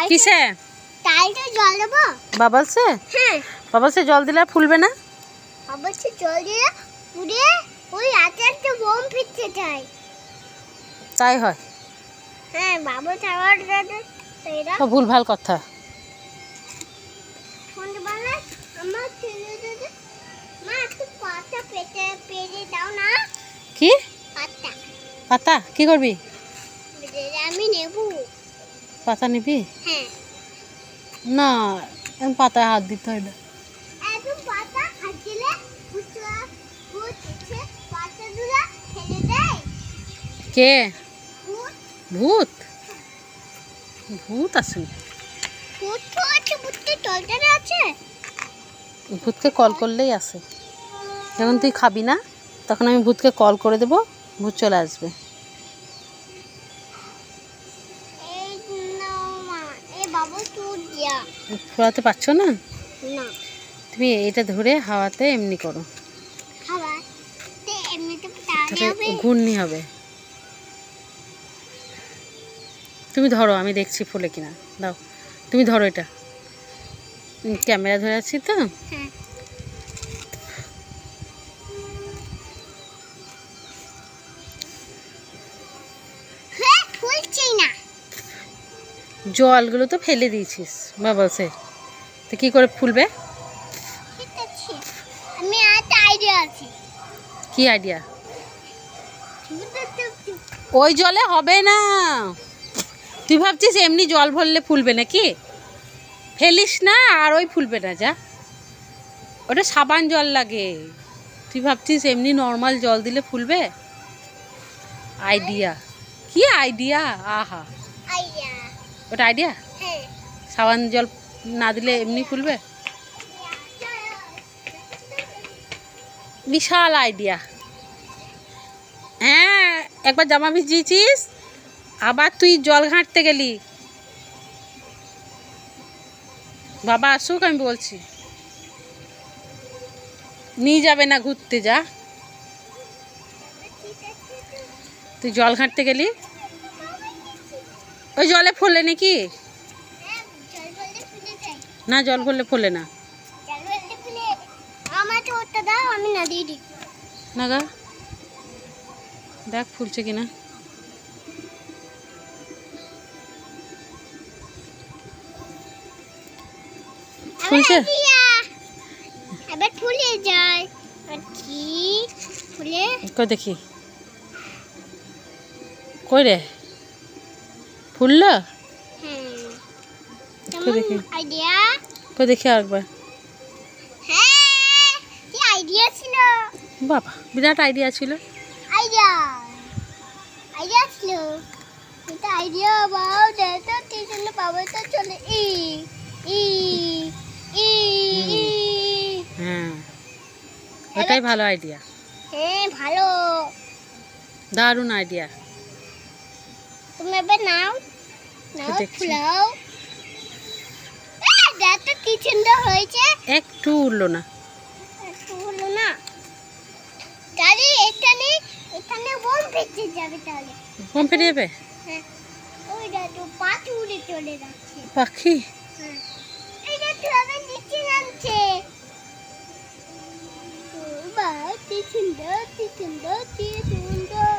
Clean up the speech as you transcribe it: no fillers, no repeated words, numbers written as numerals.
কিসে টাইলটা জল দেবো বাবলসে? হ্যাঁ বাবলসে জল দিলে ফুলবে না? বাবলসে জল দিয়ে পুড়ে ওই আচারটা বোম ফিরতে চাই। তাই হয়? হ্যাঁ বাবল চাওয়ার এটা ভুলভাল কথা। সন্ধ্যাবেলা আমার ছেলে দাদা মা একটু পাতা পেরে দাও না। কি পাতা? পাতা কি করবি? আমি নেব। পাতা নিবি? হ্যাঁ না পাতায় হাত দিতে হয় না। এত পাতা হাত দিলে পাতা দুলা ফেলে দেয়। কে? ভূত। ভূত? ভূত আসেনি। ভূত তো আছে, ভূতকে টলটারে আছে। ভূতকে কল করলেই আসে। যখন তুই খাবি না তখন আমি ভূতকে কল করে দেবো, ভূত চলে আসবে। এই নাও মা, এই বাবু তুই দিয়া। ফোরাতে পারছো না? না তুমি এটা ধরে হাওয়াতে এমনি করো, খাবার তে এমনিতে টানে হবে। ঘূর্ণি হবে। তুমি ধরো, আমি দেখছি ফুলে কিনা। দাও তুমি ধরো, এটা ক্যামেরা ধরে আছি তো। হ্যাঁ ফুলছে না। জলগুলো তো ফেলে দিয়েছিস বাবলসে, তো কি করে ফুলবে? ঠিক আছে, আমি একটা আইডিয়া আছে। কি আইডিয়া? ওই জলে হবে না। তুই ভাবছিস এমনি জল ভরলে ফুলবে নাকি? ফেলিস না আর ওই ফুলবে না, যা। ওটা সাবান জল লাগে। তুই ভাবছিস এমনি নর্মাল জল দিলে ফুলবে? আইডিয়া? কি আইডিয়া? আহা, আইডিয়া। ওটা আইডিয়া? হ্যাঁ সাবান জল না দিলে এমনি ফুলবে? বিশাল আইডিয়া। হ্যাঁ, একবার জামা ভিজিয়েছিস, আবার তুই জল ঘাঁটতে গেলি। বাবা আসুক, আমি বলছি। নিয়ে যাবে না ঘুরতে, যা। তুই জল ঘাঁটতে গেলি, ওই জলে ফোলে নাকি? না, জল ভরলে ফোলে না। আমি না দিয়ে দিই না গা, দেখ ফুলছে কিনা। ফুলছে? এবার ফুলে যায়। আর কি ফুলে? কই দেখি, কই রে ফুললো? কই দেখি, আইডিয়া। কই দেখি আরেকবার। হ্যাঁ, কি আইডিয়া ছিল। বাবা, বিরাট আইডিয়া ছিল। আইডিয়া আইডিয়া ছিল। এটা আইডিয়া বাও দেখো টিউশন পাবো তো চলে ই ই ই ই। হ্যাঁ, ওটাই ভালো আইডিয়া। হ্যাঁ ভালো, দারুণ আইডিয়া। তুমি এবার নাও নাও দেখছি। ফুলাও। দেখো কি সুন্দর হয়েছে। একটু উঠলো না। একটু হলো না। তাহলে এখানে বোম ফেটে যাবে। তাহলে বোম ফেটে যাবে? হ্যাঁ, ওই দেখো পাখি উড়ে চলে যাচ্ছে। পাখি? হ্যাঁ, এই দেখো আবার নিচে নামছে। বাহ, কি সুন্দর, কি সুন্দর, কি সুন্দর।